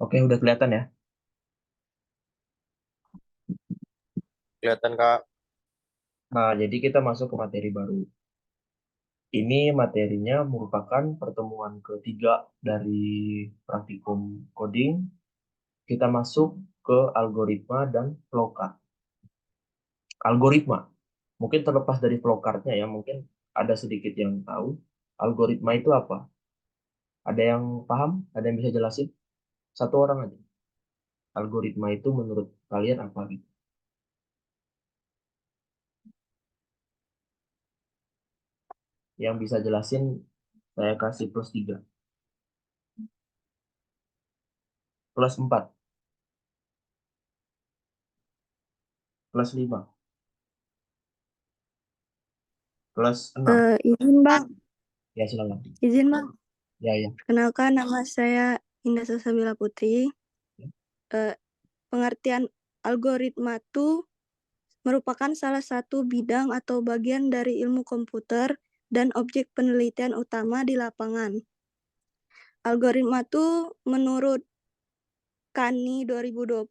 Oke, udah kelihatan ya. Kelihatan Kak. Nah, jadi kita masuk ke materi baru. Ini materinya merupakan pertemuan ketiga dari praktikum coding. Kita masuk ke algoritma dan flowchart. Algoritma, mungkin terlepas dari flowchart-nya ya, mungkin ada sedikit yang tahu. Algoritma itu apa? Ada yang paham? Ada yang bisa jelasin? Satu orang aja. Algoritma itu menurut kalian apa gitu? Yang bisa jelasin, saya kasih plus 3, plus 4, plus 5, plus 6. Izin Bang, Ya, silakan. izin Bang. Ya, ya. Kenalkan nama saya Indah Salsabila Putri. Eh, Pengertian algoritma itu merupakan salah satu bidang atau bagian dari ilmu komputer dan objek penelitian utama di lapangan. Algoritma itu menurut KANI 2020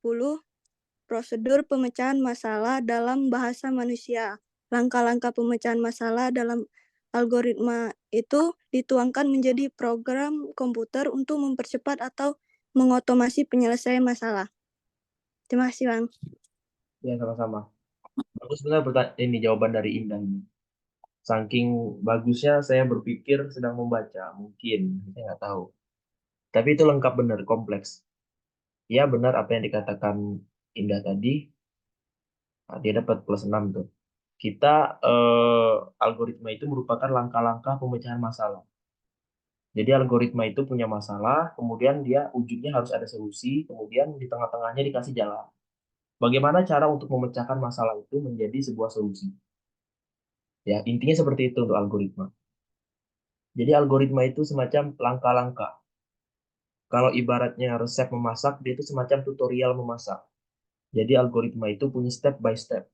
prosedur pemecahan masalah dalam bahasa manusia. Langkah-langkah pemecahan masalah dalam algoritma itu dituangkan menjadi program komputer untuk mempercepat atau mengotomasi penyelesaian masalah. Terima kasih, Bang. Ya, sama-sama. Bagus benar ini jawaban dari Indah ini. Saking bagusnya saya berpikir sedang membaca, mungkin saya nggak tahu. Tapi itu lengkap benar, kompleks. Ya benar apa yang dikatakan Indah tadi. Nah, dia dapat plus 6 tuh. Kita algoritma itu merupakan langkah-langkah pemecahan masalah. Jadi algoritma itu punya masalah, kemudian dia ujungnya harus ada solusi, kemudian di tengah-tengahnya dikasih jalan. Bagaimana cara untuk memecahkan masalah itu menjadi sebuah solusi? Ya, intinya seperti itu untuk algoritma. Jadi algoritma itu semacam langkah-langkah. Kalau ibaratnya resep memasak, dia itu semacam tutorial memasak. Jadi algoritma itu punya step by step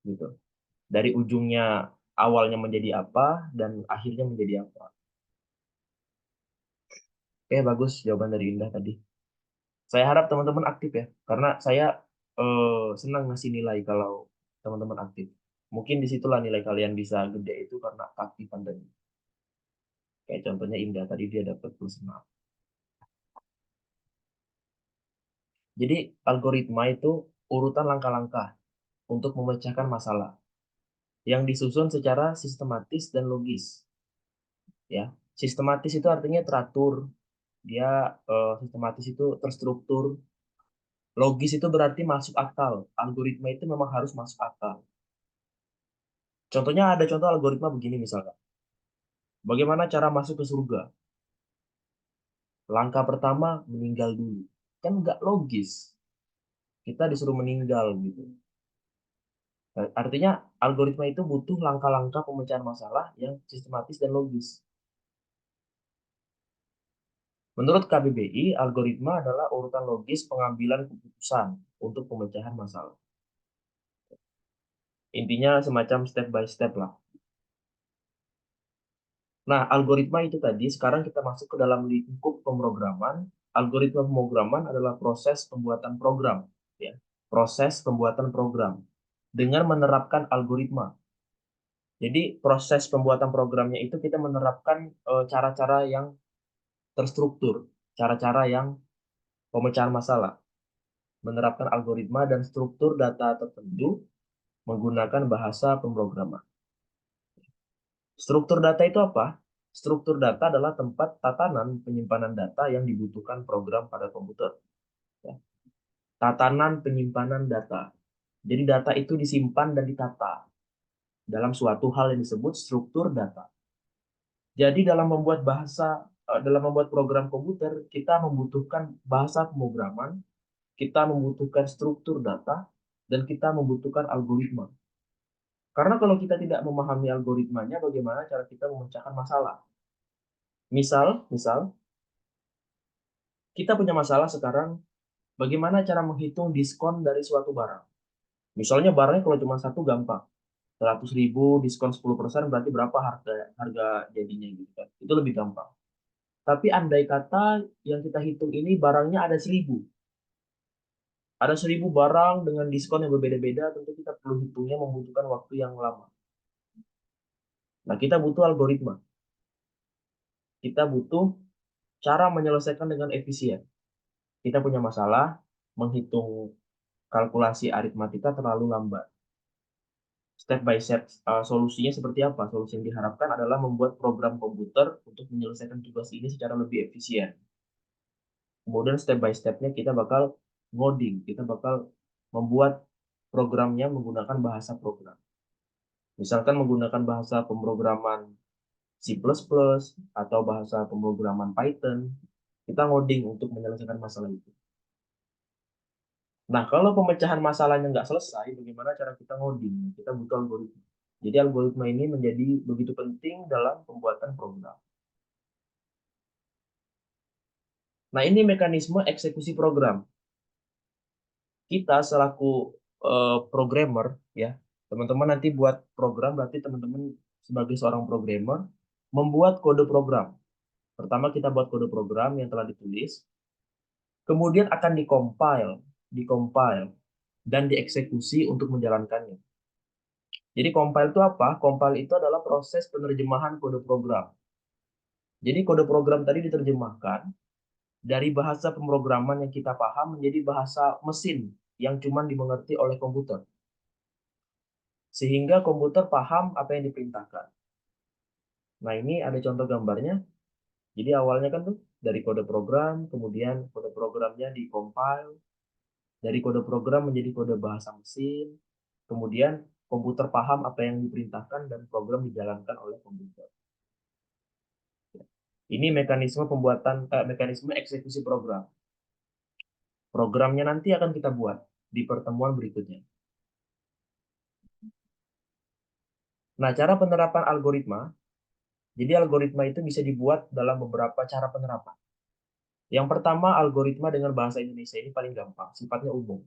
gitu. Dari ujungnya awalnya menjadi apa dan akhirnya menjadi apa. Oke, bagus jawaban dari Indah tadi. Saya harap teman-teman aktif ya, karena saya senang ngasih nilai kalau teman-teman aktif. Mungkin disitulah nilai kalian bisa gede itu karena keaktifan tadi. Kayak contohnya Indah tadi dia dapat plus 6. Jadi algoritma itu urutan langkah-langkah untuk memecahkan masalah yang disusun secara sistematis dan logis. Ya, sistematis itu artinya teratur, dia sistematis itu terstruktur. Logis itu berarti masuk akal. Algoritma itu memang harus masuk akal. Contohnya ada contoh algoritma begini misalkan. Bagaimana cara masuk ke surga? Langkah pertama meninggal dulu. Kan nggak logis. Kita disuruh meninggal gitu. Artinya algoritma itu butuh langkah-langkah pemecahan masalah yang sistematis dan logis. Menurut KBBI, algoritma adalah urutan logis pengambilan keputusan untuk pemecahan masalah. Intinya semacam step by step lah. Nah, algoritma itu tadi, sekarang kita masuk ke dalam lingkup pemrograman. Algoritma pemrograman adalah proses pembuatan program, ya. Proses pembuatan program dengan menerapkan algoritma. Jadi, proses pembuatan programnya itu kita menerapkan cara-cara yang terstruktur, cara-cara yang pemecahan masalah, menerapkan algoritma dan struktur data tertentu menggunakan bahasa pemrograman. Struktur data itu apa? Struktur data adalah tempat tatanan penyimpanan data yang dibutuhkan program pada komputer. Ya. Tatanan penyimpanan data. Jadi data itu disimpan dan ditata dalam suatu hal yang disebut struktur data. Jadi dalam membuat program komputer, kita membutuhkan bahasa pemrograman, kita membutuhkan struktur data, dan kita membutuhkan algoritma. Karena kalau kita tidak memahami algoritmanya, bagaimana cara kita memecahkan masalah? Misal, kita punya masalah sekarang, bagaimana cara menghitung diskon dari suatu barang? Misalnya barangnya kalau cuma satu gampang, 100.000 diskon 10% berarti berapa harga harga jadinya gitu kan? Itu lebih gampang. Tapi andai kata yang kita hitung ini barangnya ada 1000. Ada 1000 barang dengan diskon yang berbeda-beda, tentu kita perlu hitungnya membutuhkan waktu yang lama. Nah, kita butuh algoritma. Kita butuh cara menyelesaikan dengan efisien. Kita punya masalah, menghitung kalkulasi aritmatika terlalu lambat. Step by step solusinya seperti apa? Solusi yang diharapkan adalah membuat program komputer untuk menyelesaikan tugas ini secara lebih efisien. Kemudian step by stepnya kita bakal ngoding, kita bakal membuat programnya menggunakan bahasa program. Misalkan menggunakan bahasa pemrograman C++ atau bahasa pemrograman Python, kita ngoding untuk menyelesaikan masalah itu. Nah, kalau pemecahan masalahnya nggak selesai, bagaimana cara kita ngoding? Kita butuh algoritma. Jadi algoritma ini menjadi begitu penting dalam pembuatan program. Nah, ini mekanisme eksekusi program. Kita selaku programmer, ya, teman-teman nanti buat program, berarti teman-teman sebagai seorang programmer membuat kode program. Pertama kita buat kode program yang telah ditulis, kemudian akan dikompil, dan dieksekusi untuk menjalankannya. Jadi compile itu apa? Compile itu adalah proses penerjemahan kode program. Jadi kode program tadi diterjemahkan dari bahasa pemrograman yang kita paham menjadi bahasa mesin yang cuma dimengerti oleh komputer. Sehingga komputer paham apa yang diperintahkan. Nah, ini ada contoh gambarnya. Jadi awalnya kan tuh dari kode program, kemudian kode programnya dikompil, dari kode program menjadi kode bahasa mesin, kemudian komputer paham apa yang diperintahkan dan program dijalankan oleh komputer. Ini mekanisme mekanisme eksekusi program. Programnya nanti akan kita buat di pertemuan berikutnya. Nah, cara penerapan algoritma, jadi algoritma itu bisa dibuat dalam beberapa cara penerapan. Yang pertama, algoritma dengan bahasa Indonesia ini paling gampang, sifatnya umum.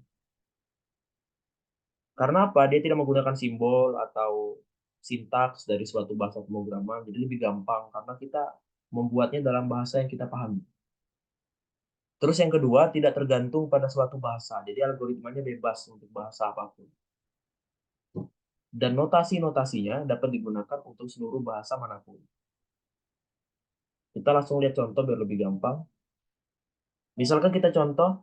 Karena apa? Dia tidak menggunakan simbol atau sintaks dari suatu bahasa pemrograman, jadi lebih gampang karena kita membuatnya dalam bahasa yang kita pahami. Terus yang kedua, tidak tergantung pada suatu bahasa, jadi algoritmanya bebas untuk bahasa apapun. Dan notasi-notasinya dapat digunakan untuk seluruh bahasa manapun. Kita langsung lihat contoh biar lebih gampang. Misalkan kita contoh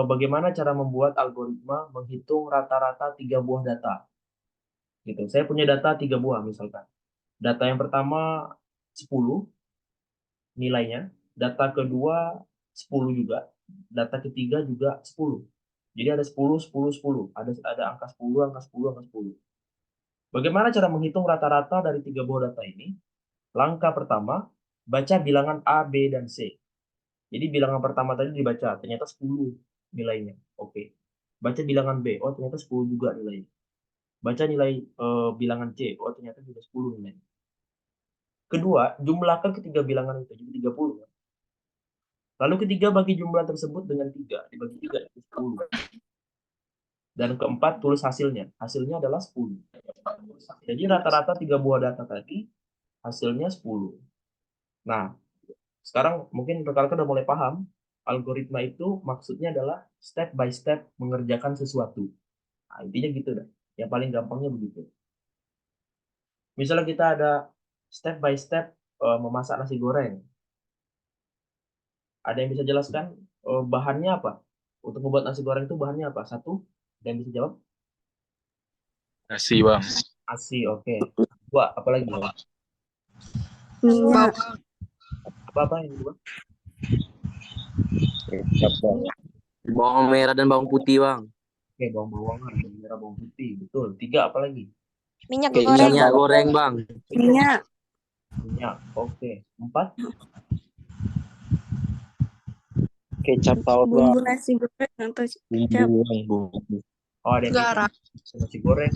bagaimana cara membuat algoritma menghitung rata-rata 3 buah data. Gitu. Saya punya data 3 buah misalkan. Data yang pertama 10 nilainya, data kedua 10 juga, data ketiga juga 10. Jadi ada 10, 10, 10. Ada angka 10, angka 10, angka 10. Bagaimana cara menghitung rata-rata dari 3 buah data ini? Langkah pertama, baca bilangan A, B, dan C. Jadi bilangan pertama tadi dibaca, ternyata 10 nilainya. Oke. Baca bilangan B, oh ternyata 10 juga nilainya. Baca nilai bilangan C, oh ternyata juga 10 nilainya. Kedua, jumlahkan ketiga bilangan itu, jadi 30. Lalu ketiga bagi jumlah tersebut dengan 3, dibagi 3 itu 10. Dan keempat, tulis hasilnya. Hasilnya adalah 10. Jadi rata-rata 3 buah data tadi, hasilnya 10. Nah, sekarang mungkin rekan-rekan udah mulai paham, algoritma itu maksudnya adalah step by step mengerjakan sesuatu. Nah, intinya gitu dah. Yang paling gampangnya begitu. Misalnya kita ada step by step memasak nasi goreng. Ada yang bisa jelaskan bahannya apa? Untuk membuat nasi goreng itu bahannya apa? Satu, ada yang bisa jawab? Nasi, Bang. Nasi, oke. Dua, apa lagi? Minyak. Apa yang kedua? Bawang merah dan bawang putih, Bang. Oke, bawang-bawangan, bawang merah, bawang putih. Betul. Tiga, apa lagi? Minyak goreng. Minyak goreng, Bang. Minyak. Minyak, oke. 4, Kecap tahu, Bang. Bumbu nasi goreng atau kecap. Bumbu. oh ada yang Garam. nasi goreng.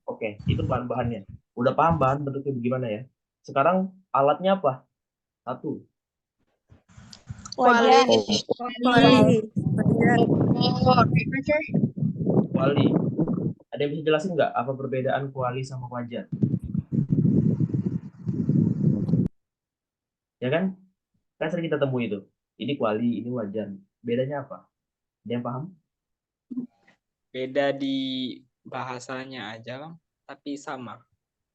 Oke, itu bahan-bahannya. Udah paham bahan bentuknya bagaimana ya? Sekarang alatnya apa? Satu, Wajan. Kuali. kuali. Ada yang bisa jelasin nggak apa perbedaan kuali sama wajan? Ya kan? Kan sering kita temui itu. Ini kuali, ini wajan. Bedanya apa? Ada yang paham? Beda di bahasanya aja, Bang, tapi sama.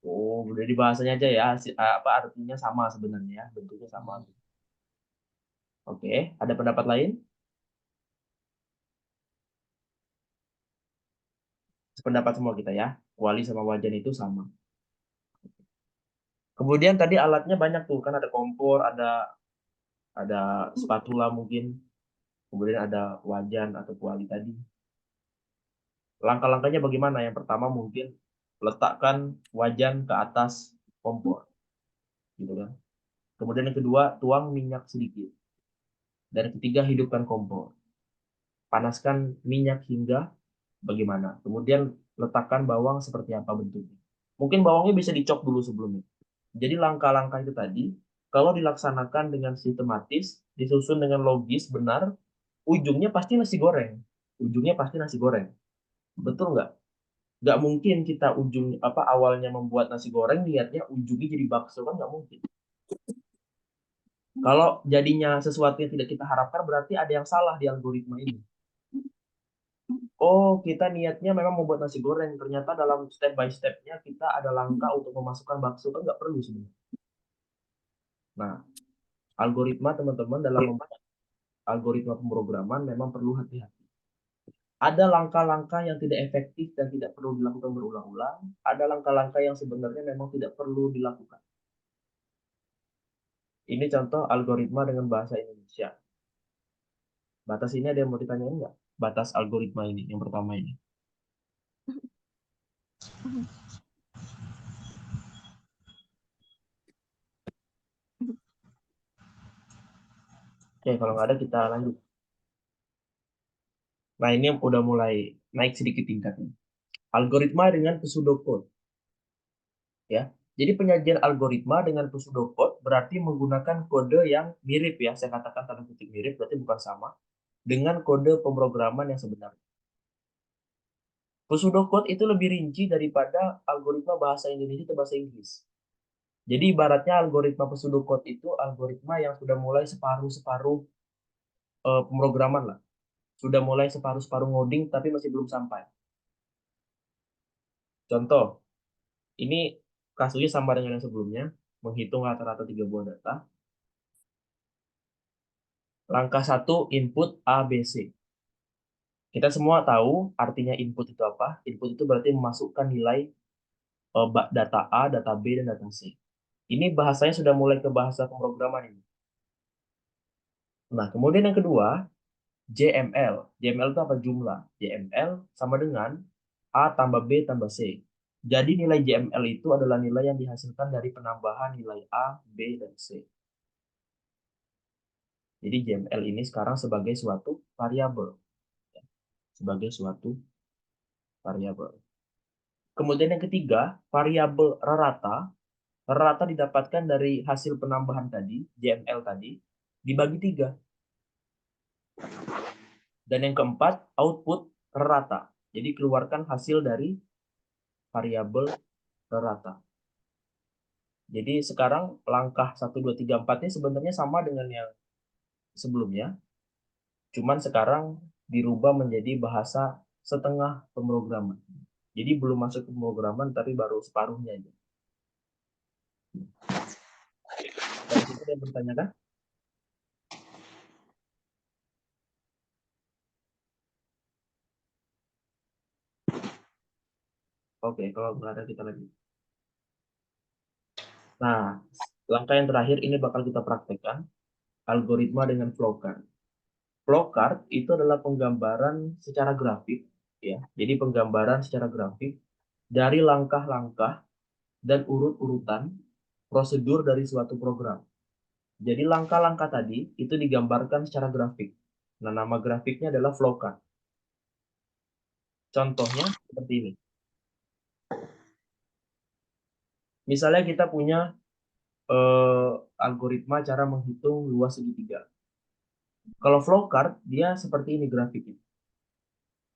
Oh, udah di bahasanya aja ya. Apa artinya sama sebenarnya ya, bentuknya sama. Oke, ada pendapat lain? Sependapat semua kita ya. Kuali sama wajan itu sama. Kemudian tadi alatnya banyak tuh, kan ada kompor, ada spatula mungkin, kemudian ada wajan atau kuali tadi. Langkah-langkahnya bagaimana? Yang pertama mungkin letakkan wajan ke atas kompor, gitu kan. Kemudian yang kedua, tuang minyak sedikit. Dan yang ketiga, hidupkan kompor. Panaskan minyak hingga bagaimana. Kemudian letakkan bawang seperti apa bentuknya. Mungkin bawangnya bisa dicop dulu sebelumnya. Jadi langkah-langkah itu tadi, kalau dilaksanakan dengan sistematis, disusun dengan logis, benar, ujungnya pasti nasi goreng. Ujungnya pasti nasi goreng. Betul nggak? Nggak mungkin kita awalnya membuat nasi goreng, niatnya ujungnya jadi bakso, kan nggak mungkin. Kalau jadinya sesuatu yang tidak kita harapkan, berarti ada yang salah di algoritma ini. Oh, kita niatnya memang membuat nasi goreng. Ternyata dalam step by step-nya kita ada langkah untuk memasukkan bakso. Kan nggak perlu sebenarnya. Nah, algoritma teman-teman dalam membuat algoritma pemrograman memang perlu hati-hati. Ada langkah-langkah yang tidak efektif dan tidak perlu dilakukan berulang-ulang. Ada langkah-langkah yang sebenarnya memang tidak perlu dilakukan. Ini contoh algoritma dengan bahasa Indonesia. Batas ini ada yang mau ditanyain nggak? Batas algoritma ini, yang pertama ini. Oke, kalau nggak ada kita lanjut. Nah, ini udah mulai naik sedikit tingkatnya. Algoritma dengan pseudocode. Ya. Jadi penyajian algoritma dengan pseudocode berarti menggunakan kode yang mirip ya. Saya katakan tanda kutip mirip, berarti bukan sama dengan kode pemrograman yang sebenarnya. Pseudocode itu lebih rinci daripada algoritma bahasa Indonesia atau bahasa Inggris. Jadi ibaratnya algoritma pseudocode itu algoritma yang sudah mulai separuh-separuh pemrograman lah. Sudah mulai separuh-separuh ngoding tapi masih belum sampai. Contoh, ini kasusnya sama dengan yang sebelumnya, menghitung rata-rata 3 buah data. Langkah 1, input A, B, C. Kita semua tahu artinya input itu apa. Input itu berarti memasukkan nilai data A, data B, dan data C. Ini bahasanya sudah mulai ke bahasa pemrograman ini. Nah, kemudian yang kedua, JML. JML itu apa? Jumlah. JML sama dengan A tambah B tambah C. Jadi nilai JML itu adalah nilai yang dihasilkan dari penambahan nilai A, B, dan C. Jadi JML ini sekarang sebagai suatu variabel. Sebagai suatu variabel. Kemudian yang ketiga, variabel rata. Rata didapatkan dari hasil penambahan tadi, JML tadi, dibagi 3. Dan yang keempat, output rata. Jadi keluarkan hasil dari variabel rata. Jadi sekarang langkah 1, 2, 3, 4 ini sebenarnya sama dengan yang sebelumnya. Cuman sekarang dirubah menjadi bahasa setengah pemrograman. Jadi belum masuk ke pemrograman, tapi baru separuhnya aja. Dari situ ada yang bertanya kan? Oke, kalau nggak ada kita lagi. Nah, langkah yang terakhir ini bakal kita praktekkan. Algoritma dengan flowchart. Flowchart itu adalah penggambaran secara grafik, ya. Jadi penggambaran secara grafik dari langkah-langkah dan urut-urutan prosedur dari suatu program. Jadi langkah-langkah tadi itu digambarkan secara grafik. Nah, nama grafiknya adalah flowchart. Contohnya seperti ini. Misalnya kita punya algoritma cara menghitung luas segitiga. Kalau flowchart, dia seperti ini grafiknya.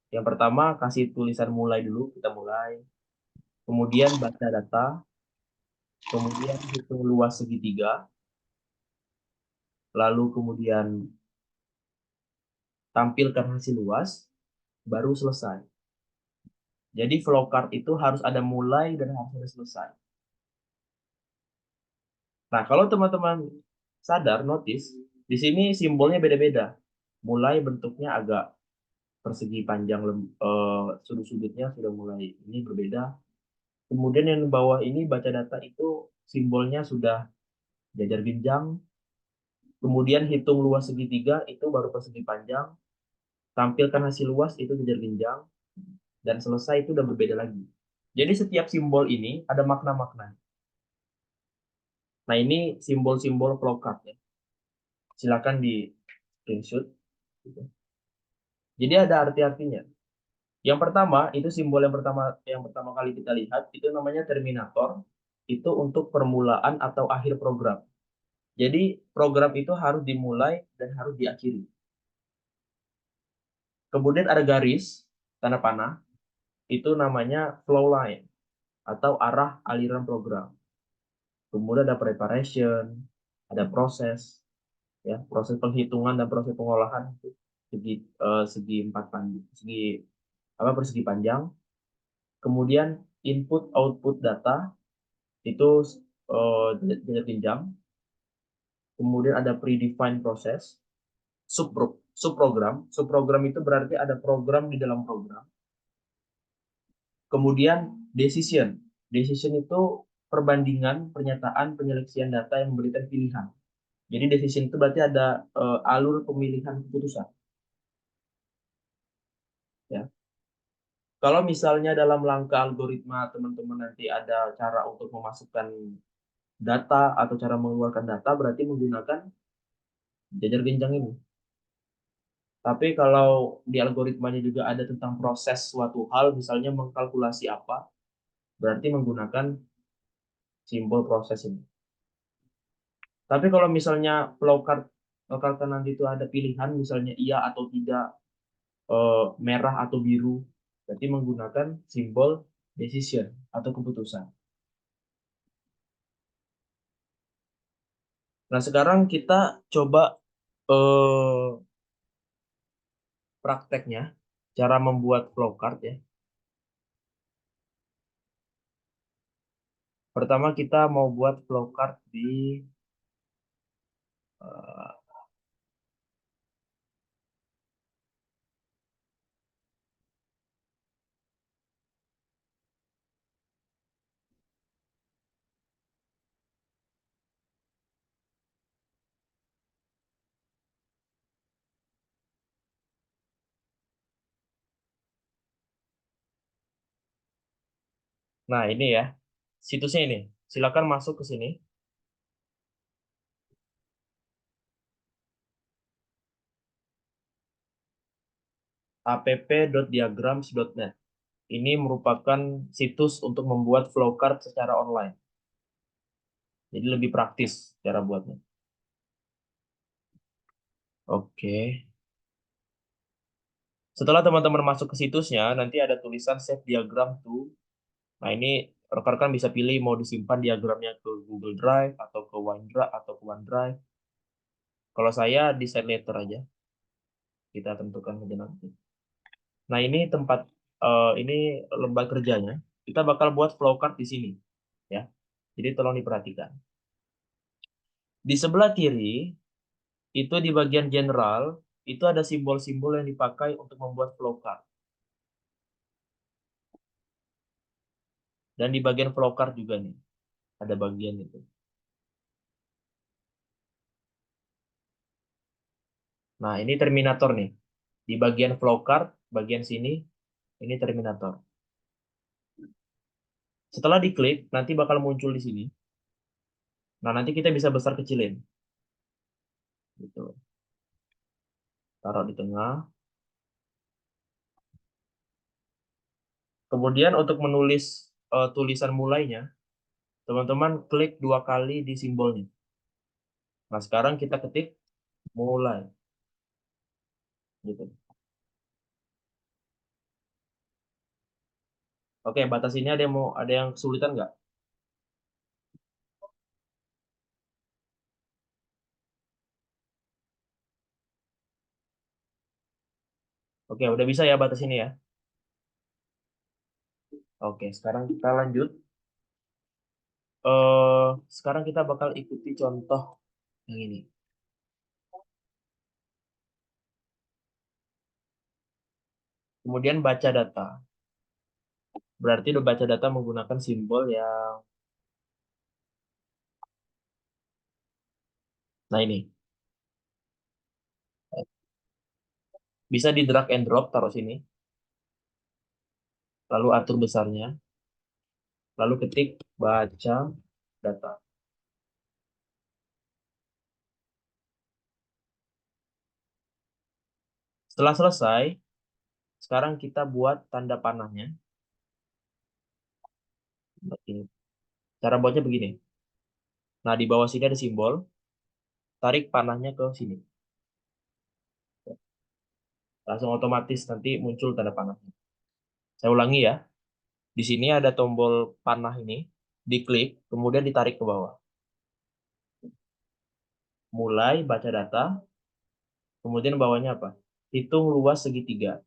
Yang pertama, kasih tulisan mulai dulu, kita mulai. Kemudian baca data. Kemudian hitung luas segitiga. lalu kemudian tampilkan hasil luas, baru selesai. Jadi flowchart itu harus ada mulai dan harus ada selesai. Nah, kalau teman-teman sadar, notice, di sini simbolnya beda-beda. Mulai bentuknya agak persegi panjang, sudut-sudutnya sudah mulai ini berbeda. Kemudian yang di bawah ini baca data itu simbolnya sudah jajar genjang. Kemudian hitung luas segitiga itu baru persegi panjang. Tampilkan hasil luas itu jajar genjang. Dan selesai itu udah berbeda lagi. Jadi setiap simbol ini ada makna-makna. Nah, ini simbol-simbol flowchart ya. Silakan di screenshot. Jadi ada arti-artinya. Yang pertama, itu simbol yang pertama kali kita lihat itu namanya terminator. Itu untuk permulaan atau akhir program. Jadi program itu harus dimulai dan harus diakhiri. Kemudian ada garis tanda panah, itu namanya flow line atau arah aliran program. Kemudian ada preparation, ada proses, ya proses penghitungan dan proses pengolahan segi empat panjang, persegi panjang. Kemudian input output data itu jajar jenjang. Kemudian ada predefined proses, subprogram. Subprogram itu berarti ada program di dalam program. Kemudian decision. Decision itu perbandingan, pernyataan, penyeleksian data yang memberikan pilihan. Jadi decision itu berarti ada alur pemilihan keputusan. Ya. Kalau misalnya dalam langkah algoritma teman-teman nanti ada cara untuk memasukkan data atau cara mengeluarkan data, berarti menggunakan jajar genjang ini. Tapi kalau di algoritmanya juga ada tentang proses suatu hal, misalnya mengkalkulasi apa, berarti menggunakan simbol proses ini. Tapi kalau misalnya flowchart nanti itu ada pilihan, misalnya iya atau tidak, merah atau biru, berarti menggunakan simbol decision atau keputusan. Nah, sekarang kita coba prakteknya, cara membuat flowchart ya. Pertama kita mau buat flowchart di nah ini ya, situsnya ini. Silakan masuk ke sini. app.diagrams.net. Ini merupakan situs untuk membuat flowchart secara online. Jadi lebih praktis cara buatnya. Oke. Setelah teman-teman masuk ke situsnya, nanti ada tulisan save diagram to. Nah, ini rekan-rekan bisa pilih mau disimpan diagramnya ke Google Drive atau ke OneDrive. Kalau saya di site letter aja. Kita tentukan saja nanti. Nah, ini tempat ini lembar kerjanya. Kita bakal buat flowchart di sini, ya. Jadi tolong diperhatikan. Di sebelah kiri itu di bagian general itu ada simbol-simbol yang dipakai untuk membuat flowchart. Dan di bagian flowchart juga nih ada bagian itu. Nah, ini terminator nih. Di bagian flowchart, bagian sini ini terminator. Setelah diklik, nanti bakal muncul di sini. Nah, nanti kita bisa besar kecilin. Gitu. Taruh di tengah. Kemudian untuk menulis tulisan mulainya, teman-teman klik 2 kali di simbolnya. Nah, sekarang kita ketik mulai. Gitu. Oke, batas ini ada yang kesulitan nggak? Oke, udah bisa ya batas ini ya. Oke, sekarang kita lanjut. Sekarang kita bakal ikuti contoh yang ini. Kemudian baca data. Berarti udah baca data menggunakan simbol yang... Nah ini. Bisa di drag and drop, taruh sini. Lalu atur besarnya. Lalu ketik baca data. Setelah selesai, sekarang kita buat tanda panahnya. Ini. Cara buatnya begini. Nah, di bawah sini ada simbol. Tarik panahnya ke sini. Langsung otomatis nanti muncul tanda panahnya. Saya ulangi ya. Di sini ada tombol panah ini. Diklik, kemudian ditarik ke bawah. Mulai baca data. Kemudian bawahnya apa? Hitung luas segitiga.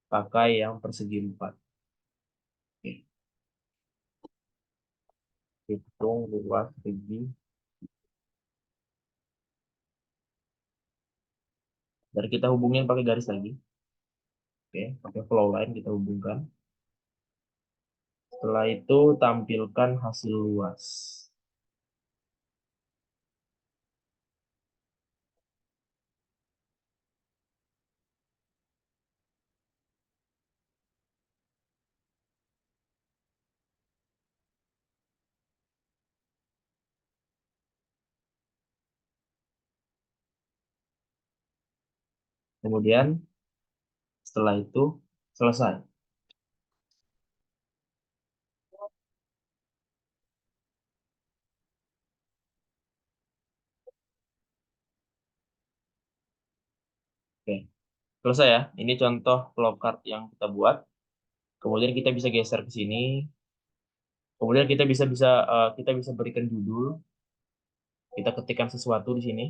Pakai yang persegi 4. Oke. Hitung luas segi. Dan kita hubungin pakai garis lagi. Oke, pakai flow line kita hubungkan. Setelah itu tampilkan hasil luas. Kemudian setelah itu selesai. Oke, selesai ya. Ini contoh flowchart yang kita buat. Kemudian kita bisa geser ke sini. Kemudian kita bisa berikan judul. Kita ketikkan sesuatu di sini.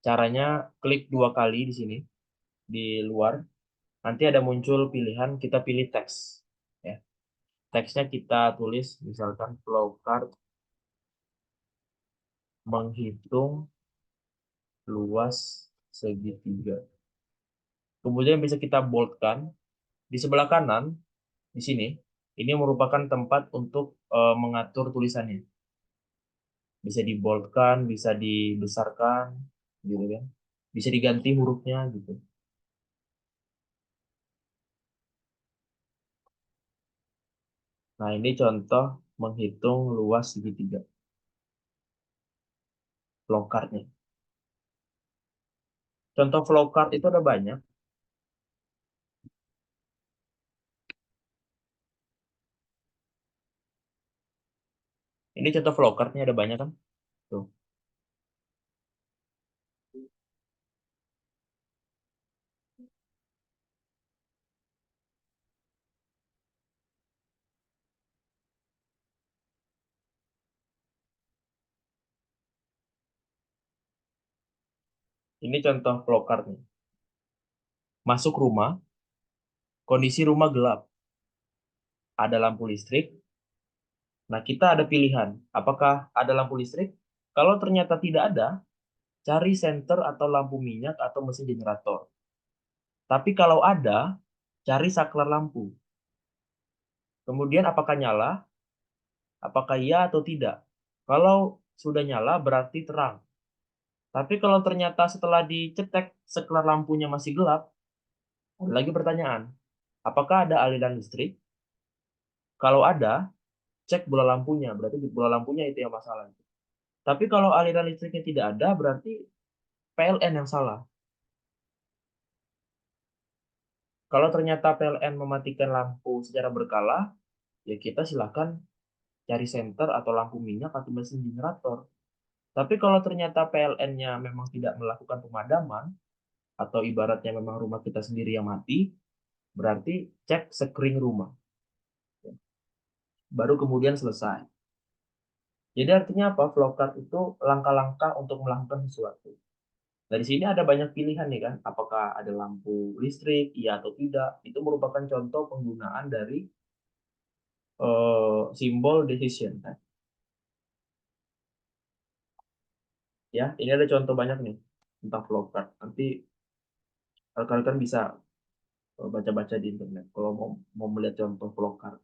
Caranya klik 2 kali di sini di luar. Nanti ada muncul pilihan, kita pilih teks. Ya. Teksnya kita tulis misalkan flowchart menghitung luas segitiga. Kemudian bisa kita boldkan di sebelah kanan di sini. Ini merupakan tempat untuk mengatur tulisannya. Bisa diboldkan, bisa dibesarkan, gitu kan. Bisa diganti hurufnya gitu. Nah, ini contoh menghitung luas segitiga. Flowchart-nya. Contoh flowchart itu ada banyak. Ini contoh flowchart-nya ada banyak kan? Tuh. Ini contoh flowchart-nya. Masuk rumah, kondisi rumah gelap. Ada lampu listrik. Nah, kita ada pilihan. Apakah ada lampu listrik? Kalau ternyata tidak ada, cari senter atau lampu minyak atau mesin generator. Tapi kalau ada, cari saklar lampu. Kemudian apakah nyala? Apakah iya atau tidak? Kalau sudah nyala berarti terang. Tapi kalau ternyata setelah dicetek saklar lampunya masih gelap, ada lagi pertanyaan. Apakah ada aliran listrik? Kalau ada, cek bola lampunya. Berarti bola lampunya itu yang masalah. Tapi kalau aliran listriknya tidak ada, berarti PLN yang salah. Kalau ternyata PLN mematikan lampu secara berkala, ya kita silakan cari senter atau lampu minyak atau mesin generator. Tapi kalau ternyata PLN-nya memang tidak melakukan pemadaman, atau ibaratnya memang rumah kita sendiri yang mati, berarti cek sekring rumah. Baru kemudian selesai. Jadi artinya apa? Flowchart itu langkah-langkah untuk melakukan sesuatu. Dari sini ada banyak pilihan nih kan, apakah ada lampu listrik, iya atau tidak. Itu merupakan contoh penggunaan dari simbol decision kan. Ya, ini ada contoh banyak nih tentang flowchart. Nanti rekan-rekan bisa baca-baca di internet kalau mau melihat contoh flowchart.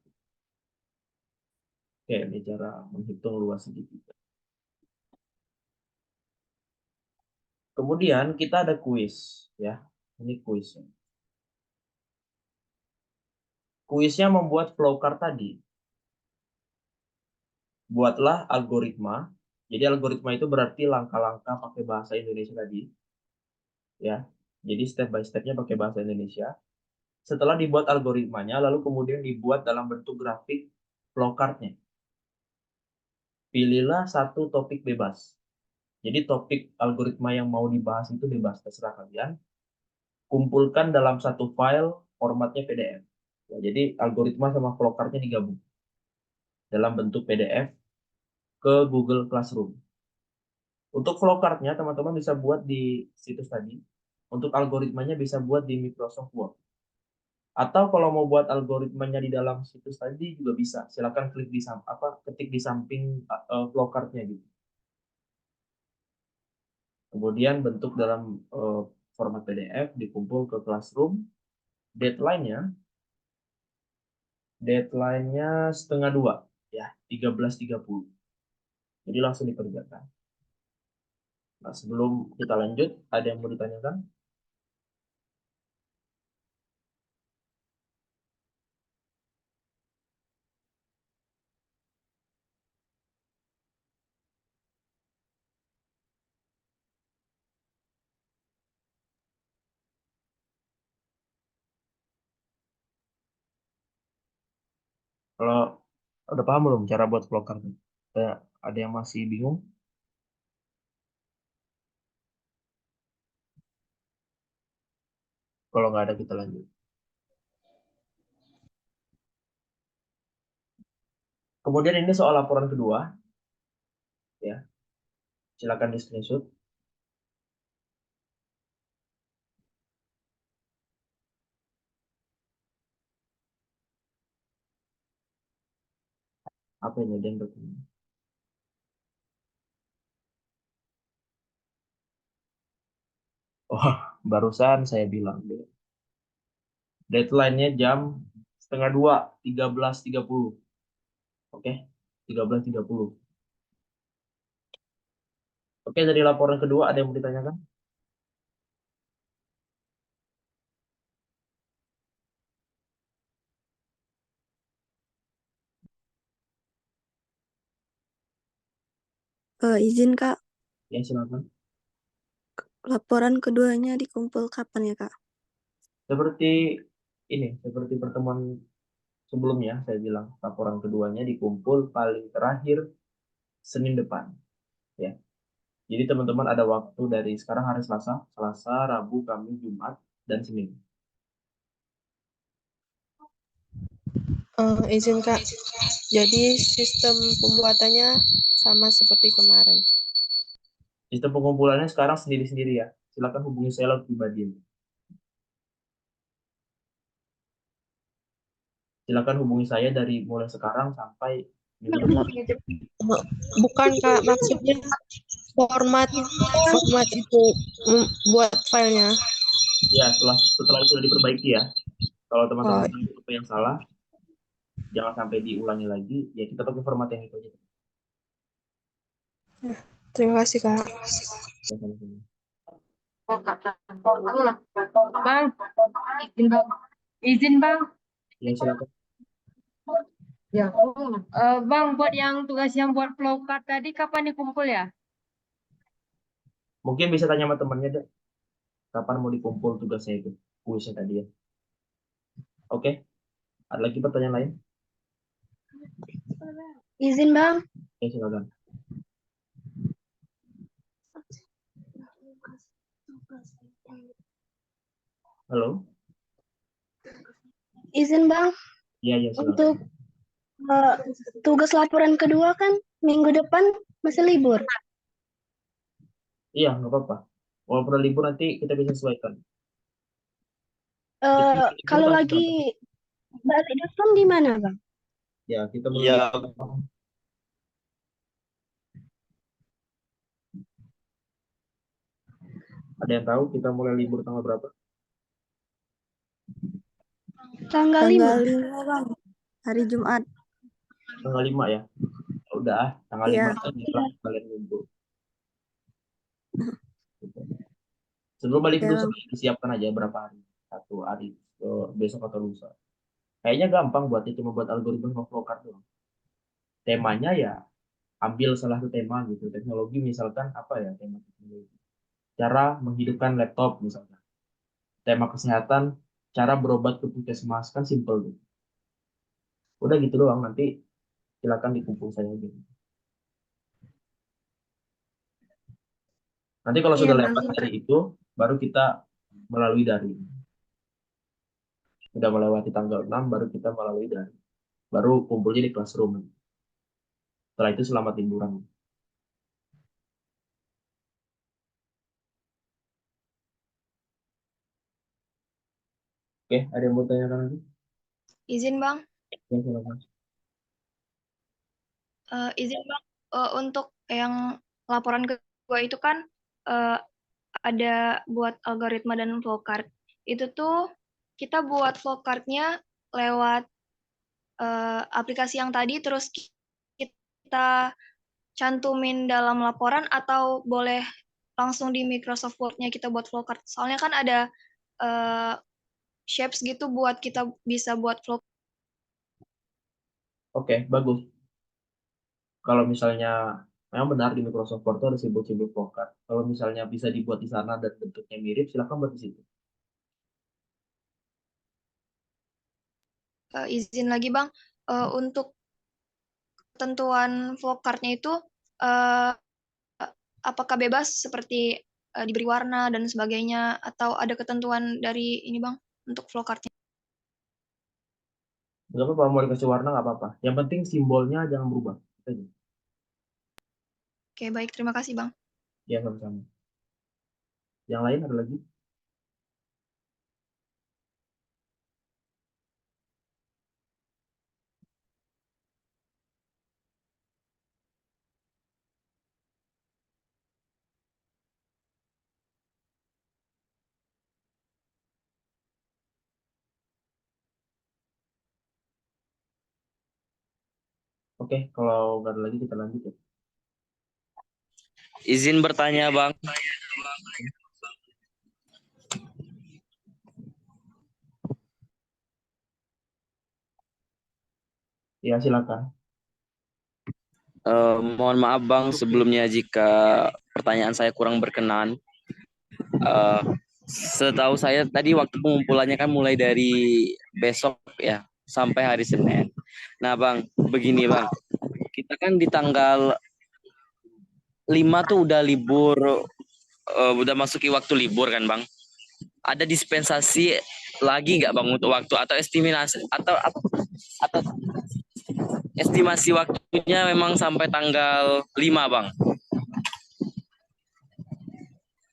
Oke, ini cara menghitung luas segitiga. Kemudian kita ada kuis, ya. Ini kuisnya. Kuisnya membuat flowchart tadi. Buatlah algoritma. Jadi algoritma itu berarti langkah-langkah pakai bahasa Indonesia tadi, ya. Jadi step by stepnya pakai bahasa Indonesia. Setelah dibuat algoritmanya, lalu kemudian dibuat dalam bentuk grafik flowchartnya. Pilihlah satu topik bebas. Jadi topik algoritma yang mau dibahas itu bebas, terserah kalian. Kumpulkan dalam satu file, formatnya PDF. Ya, jadi algoritma sama flowchartnya digabung dalam bentuk PDF ke Google Classroom. Untuk flowchartnya teman-teman bisa buat di situs tadi. Untuk algoritmanya bisa buat di Microsoft Word. Atau kalau mau buat algoritmanya di dalam situs tadi juga bisa. Silakan klik di ketik di samping flowchartnya gitu. Kemudian bentuk dalam format PDF dikumpul ke Classroom. Deadline-nya setengah 2 ya, 13.30. Jadi langsung dikerjakan. Nah, sebelum kita lanjut, ada yang mau ditanyakan? Kalau udah paham belum cara buat flowchart? Ada yang masih bingung? Kalau nggak ada, kita lanjut. Kemudian ini soal laporan kedua. Ya, silakan di screenshot. Apa ini yang dokumen? Oh, barusan saya bilang deh. Deadline-nya jam setengah 2, 13.30. Oke, 13.30. Oke, dari laporan kedua ada yang mau ditanyakan? Izin Kak, Ya, silakan. laporan keduanya dikumpul kapan ya Kak? Seperti pertemuan sebelumnya, saya bilang laporan keduanya dikumpul paling terakhir Senin depan. Ya, jadi teman-teman ada waktu dari sekarang hari Selasa, Rabu, Kamis, Jumat, dan Senin. Izin Kak, jadi sistem pembuatannya sama seperti kemarin. Sistem pengumpulannya sekarang sendiri-sendiri ya. Silakan hubungi saya lewat pribadi. Silakan hubungi saya dari mulai sekarang sampai minggu depan. Bukan Kak, maksudnya format itu buat filenya. Ya, setelah itu sudah diperbaiki ya. Kalau teman-teman Oh, tahu apa yang salah, jangan sampai diulangi lagi. Ya, kita pakai format yang itu aja. terima kasih Kak. Ya, sama-sama. Bang, izin bang. Izin bang. Ya, silakan. Ya. Bang, buat yang tugas yang buat flowcard tadi kapan dikumpul ya? Mungkin bisa tanya sama temannya deh. Kapan mau dikumpul tugasnya itu? Kuisnya tadi ya. Oke. Ada lagi pertanyaan lain? Izin Bang. Ya, silakan. Halo? Izin Bang, Iya, ya, silakan. untuk tugas laporan kedua kan minggu depan masih libur. Iya, nggak apa-apa. Walaupun ada libur nanti kita bisa sesuaikan. Eh, Libur kalau tanggal lagi berapa? balik daftar di mana, Bang? Ya, kita mulai Iya, ada yang tahu kita mulai libur tanggal berapa? Tanggal 5, Bang. Hari Jumat. Tanggal 5 ya. Udah, tanggal Iya. 5 kan kalian libur. Gitu. Sebelum balik Iya, dulu Bang. disiapkan aja berapa hari. 1 hari, besok atau lusa. Kayaknya gampang buatnya, cuma buat algoritma sama flowcard doang. Temanya ya ambil salah satu tema gitu. Teknologi misalkan apa ya tema teknologi. Cara menghidupkan laptop misalkan. Tema kesehatan, cara berobat ke puskesmas, kan simple gitu. Udah gitu doang, nanti silakan dikumpul saya gitu. Nanti kalau Iya, sudah Bang. lewat dari itu, baru kita melalui daring. Sudah melewati tanggal 6, baru kita melalui daring. Baru kumpulnya di classroom. Setelah itu selamat liburan. Oke, ada yang mau tanyakan lagi? Izin Bang, Ya, silakan. izin Bang, untuk yang laporan kedua itu kan eh, ada buat algoritma dan flowcard. Itu tuh kita buat flowcardnya lewat aplikasi yang tadi, terus kita cantumin dalam laporan atau boleh langsung di Microsoft Word-nya kita buat flowcard. Soalnya kan ada eh, shapes gitu buat kita bisa buat flow. Oke, bagus. Kalau misalnya memang benar di Microsoft Word itu ada simbol-simbol flowcard. Kalau misalnya bisa dibuat di sana dan bentuknya mirip, silakan buat di situ. Izin lagi Bang, untuk ketentuan flowcard-nya itu eh, apakah bebas seperti diberi warna dan sebagainya atau ada ketentuan dari ini Bang untuk flowcard-nya? Nggak apa-apa, mau dikasih warna nggak apa-apa. Yang penting simbolnya jangan berubah. Itu aja. Oke, baik, terima kasih Bang. Ya, sama-sama. Yang lain ada lagi? Oke, kalau nggak ada lagi kita lanjut ya. Izin bertanya, Bang. Ya, silakan. Mohon maaf, Bang, sebelumnya jika pertanyaan saya kurang berkenan. Eh, Setahu saya tadi waktu pengumpulannya kan mulai dari besok ya sampai hari Senin. Nah, Bang, begini, Bang. Kita kan di tanggal 5 tuh udah libur, udah masuki waktu libur kan, Bang? Ada dispensasi lagi nggak, Bang, untuk waktu atau estimasi atau estimasi waktunya memang sampai tanggal 5, Bang?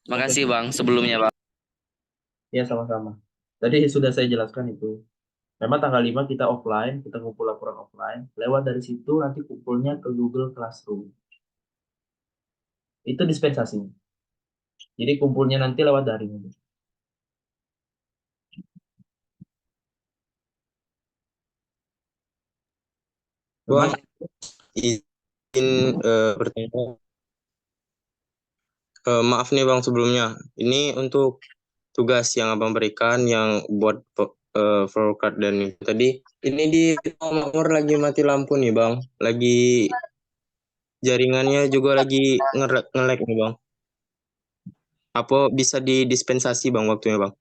Makasih, Bang, sebelumnya, Bang. Ya, sama-sama. Tadi sudah saya jelaskan itu. Memang tanggal 5 kita offline, kita kumpul laporan offline. Lewat dari situ nanti kumpulnya ke Google Classroom. Itu dispensasinya. Jadi kumpulnya nanti lewat daring. Cuman Bang, izin bertanya. Maaf nih Bang sebelumnya. Ini untuk tugas yang Abang berikan yang buat flowcard dan itu tadi. Ini di nomor lagi mati lampu nih Bang. Lagi jaringannya juga lagi nge-lag nih Bang. Apa bisa didispensasi Bang waktunya Bang?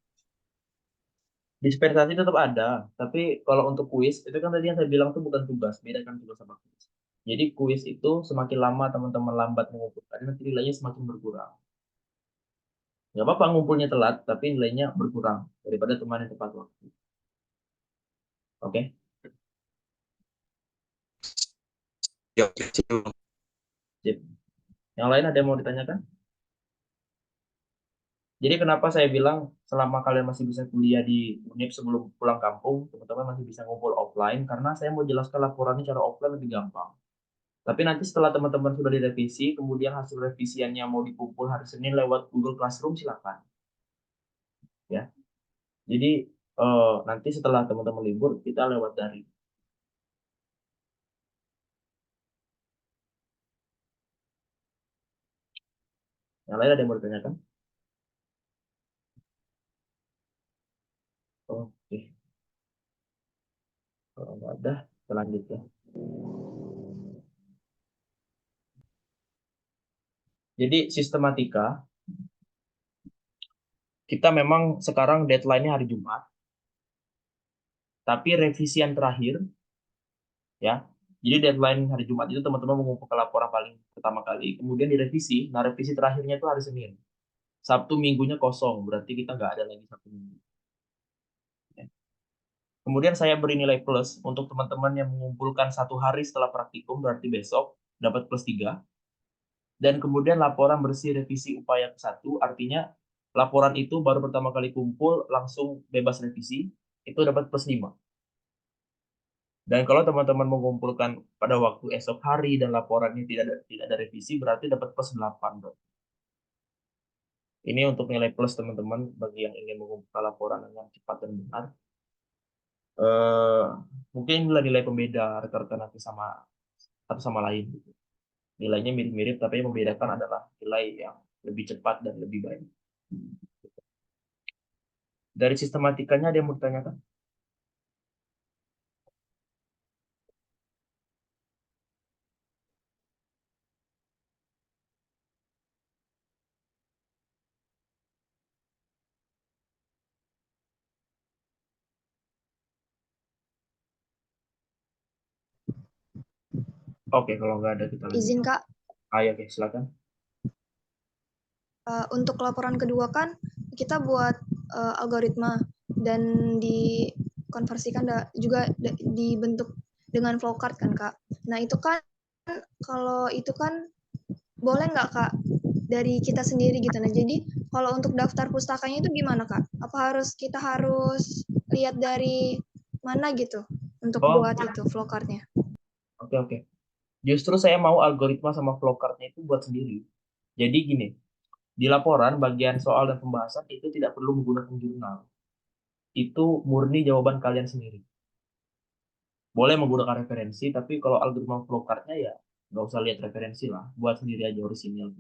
dispensasi tetap ada, tapi kalau untuk kuis itu kan tadi yang saya bilang tuh bukan tugas, beda kan tugas sama kuis. Jadi kuis itu semakin lama teman-teman lambat mengumpulkan, nanti nilainya semakin berkurang. Nggak apa-apa ngumpulnya telat, tapi nilainya berkurang daripada teman yang tepat waktu. Oke, Ya, sip, Bang. sip. Yang lain ada yang mau ditanyakan? Jadi kenapa saya bilang selama kalian masih bisa kuliah di UNIF sebelum pulang kampung, teman-teman masih bisa ngumpul offline karena saya mau jelaskan laporannya cara offline lebih gampang. Tapi nanti setelah teman-teman sudah direvisi, kemudian hasil revisiannya mau dikumpul hari Senin lewat Google Classroom, silakan. Ya. Jadi nanti setelah teman-teman libur kita lewat daring. Yang lain ada yang mau ditanyakan? Oke. Kalau nggak ada, selanjutnya. Jadi sistematika, kita memang sekarang deadline-nya hari Jumat, tapi revisian terakhir, ya, jadi deadline hari Jumat itu teman-teman mengumpulkan laporan paling pertama kali, kemudian direvisi, nah revisi terakhirnya itu hari Senin. Sabtu Minggunya kosong, berarti kita nggak ada lagi Sabtu Minggu. Ya. Kemudian saya beri nilai plus untuk teman-teman yang mengumpulkan 1 hari setelah praktikum, berarti besok dapat plus 3. Dan kemudian laporan bersih revisi upaya ke-1, artinya laporan itu baru pertama kali kumpul, langsung bebas revisi, itu dapat plus 5. Dan kalau teman-teman mengumpulkan pada waktu esok hari dan laporannya tidak ada revisi, berarti dapat plus 8. Bro. Ini untuk nilai plus teman-teman bagi yang ingin mengumpulkan laporan dengan cepat dan benar. Mungkin nilai pembeda rekan-rekan nanti sama satu sama lain. Nilainya mirip-mirip, tapi yang membedakan adalah nilai yang lebih cepat dan lebih baik. Dari sistematikanya ada yang mau ditanyakan? Oke, kalau nggak ada kita lanjut. Izin Kak, Ayo, oke, silakan. untuk laporan kedua kan kita buat algoritma dan dikonversikan juga dibentuk dengan flowchart kan Kak. Nah itu kan kalau itu kan boleh nggak Kak dari kita sendiri gitu. Nah jadi kalau untuk daftar pustakanya itu gimana Kak? Apa kita harus lihat dari mana gitu untuk buat itu flowchart-nya? Oke. Justru saya mau algoritma sama flowchart-nya itu buat sendiri. Jadi gini, di laporan bagian soal dan pembahasan itu tidak perlu menggunakan jurnal. Itu murni jawaban kalian sendiri. Boleh menggunakan referensi, tapi kalau algoritma flowchart-nya ya nggak usah lihat referensi lah, buat sendiri aja orisinil.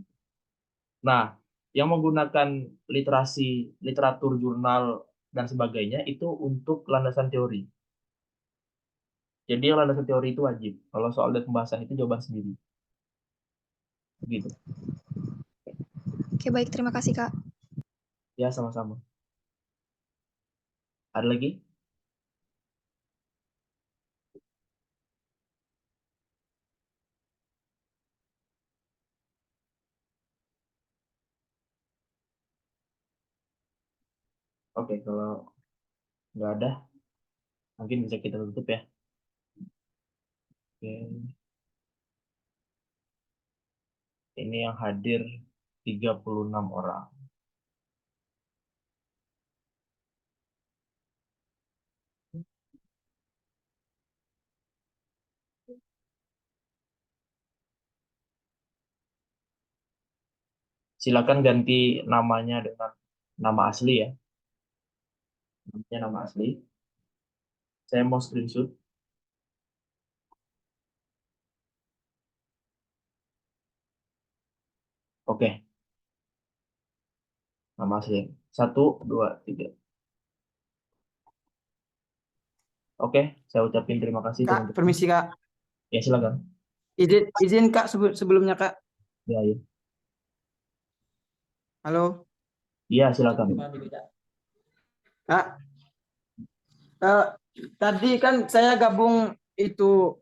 Nah, yang menggunakan literatur jurnal dan sebagainya itu untuk landasan teori. Jadi yang landasan teori itu wajib. Kalau soal dan pembahasan itu jawaban sendiri. Begitu. Oke baik, terima kasih Kak. Ya, sama-sama. Ada lagi? Oke, kalau nggak ada, mungkin bisa kita tutup ya. Oke. Ini yang hadir 36 orang. Silakan ganti namanya dengan nama asli ya. Namanya nama asli. Saya mau screenshot. Oke. Nama asli. 1, 2, 3. Oke, saya ucapin terima kasih Kak, teman-teman. permisi Kak. Ya, silakan. Izin Kak sebelumnya Kak. Ya. Halo. Iya, silakan. Kak. Tadi kan saya gabung itu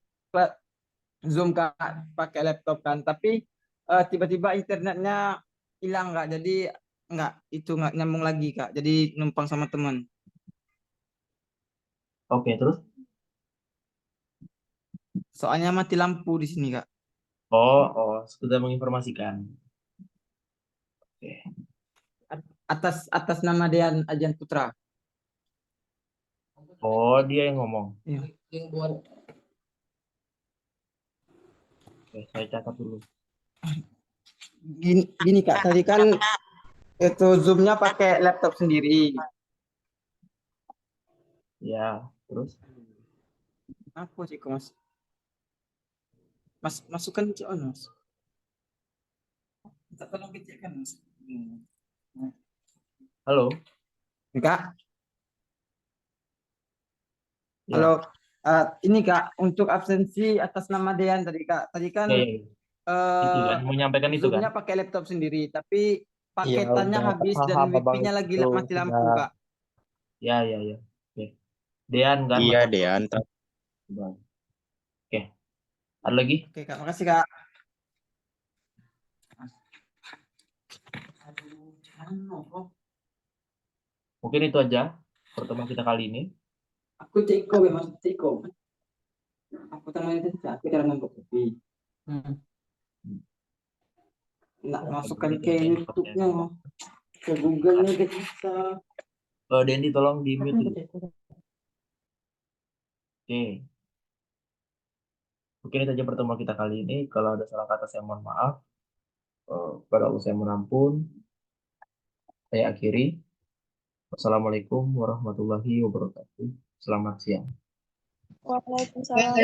Zoom Kak pakai laptop kan, tapi tiba-tiba internetnya hilang Kak. Jadi nggak nyambung lagi Kak. Jadi numpang sama teman. Oke, terus? Soalnya mati lampu di sini Kak. Oh, sudah menginformasikan. Oke. atas nama Dean Ajian Putra. Oh, dia yang ngomong. Iya. Oke, saya catat dulu. Gini Kak, tadi kan itu Zoom-nya pakai laptop sendiri. Ya, terus? Apa sih Mas? Mas masukkan cek on Mas. Minta tolong kecekkan Mas. Halo? Kak. Ya. Halo. Ini Kak, untuk absensi atas nama Dean tadi Kak. Tadi kan Ya, ya, ya. Itu kan, menyampaikan itu kan? Zoom-nya pakai laptop sendiri, tapi Iya, paketannya udah habis dan paham Abang wifi-nya lagi itu mati lampu udah. Kak. Ya, ya, ya. Oke. Dean kan? Iya, Mas? Dean. Oke. Ada lagi? Oke Kak, makasih Kak. Mungkin itu aja pertemuan kita kali ini. Aku ceko ya Mas, ceko. Aku tangannya tadi aku cara membuat kopi. Nak masukkan ke YouTube-nya, ke Google-nya udah bisa. Dendi tolong di mute dulu. Oke. Mungkin itu aja pertemuan kita kali ini. Kalau ada salah kata saya mohon maaf. Pada Allah saya menampun. Saya akhiri. Wassalamualaikum warahmatullahi wabarakatuh. Selamat siang. Waalaikumsalam.